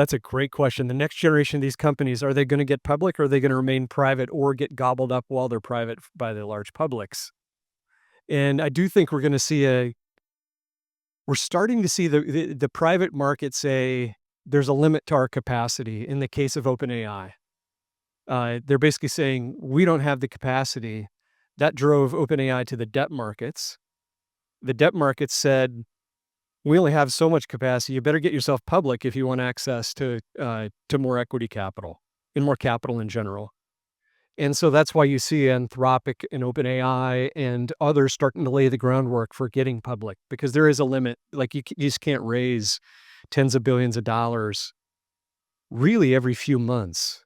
That's a great question. The next generation of these companies, are they gonna get public, or are they gonna remain private or get gobbled up while they're private by the large publics? And I do think we're starting to see the private market say, "There's a limit to our capacity," in the case of OpenAI. They're basically saying, "We don't have the capacity." That drove OpenAI to the debt markets. The debt markets said, "We only have so much capacity. You better get yourself public if you want access to more equity capital and more capital in general." And so that's why you see Anthropic and OpenAI and others starting to lay the groundwork for getting public, because there is a limit. Like, you just can't raise tens of billions of dollars really every few months.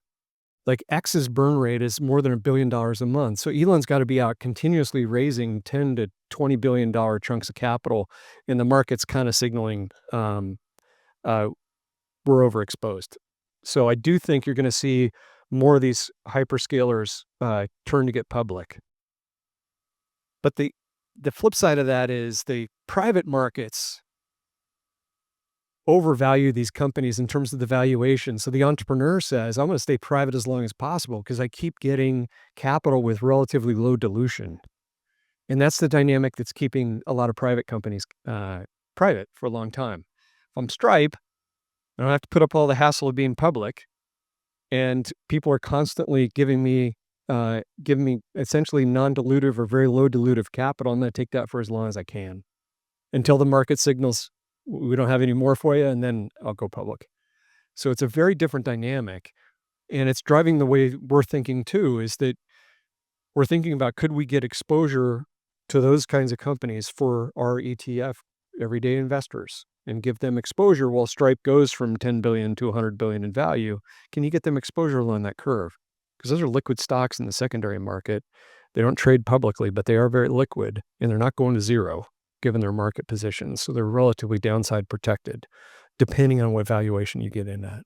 Like, X's burn rate is more than $1 billion a month. So Elon's got to be out continuously raising 10 to $20 billion chunks of capital, and the market's kind of signaling uh, we're overexposed. So I do think you're going to see more of these hyperscalers turn to get public. But the flip side of that is the private markets overvalue these companies in terms of the valuation. So the entrepreneur says, "I'm going to stay private as long as possible because I keep getting capital with relatively low dilution." And that's the dynamic that's keeping a lot of private companies private for a long time. If I'm Stripe, I don't have to put up all the hassle of being public, and people are constantly giving me essentially non-dilutive or very low dilutive capital. I'm going to take that for as long as I can until the market signals we don't have any more for you, and then I'll go public. So it's a very different dynamic, and it's driving the way we're thinking too, is that we're thinking about, could we get exposure to those kinds of companies for our ETF everyday investors and give them exposure while Stripe goes from 10 billion to 100 billion in value? Can you get them exposure along that curve? Because those are liquid stocks in the secondary market. They don't trade publicly, but they are very liquid, and they're not going to zero given their market positions. So they're relatively downside protected, depending on what valuation you get in at.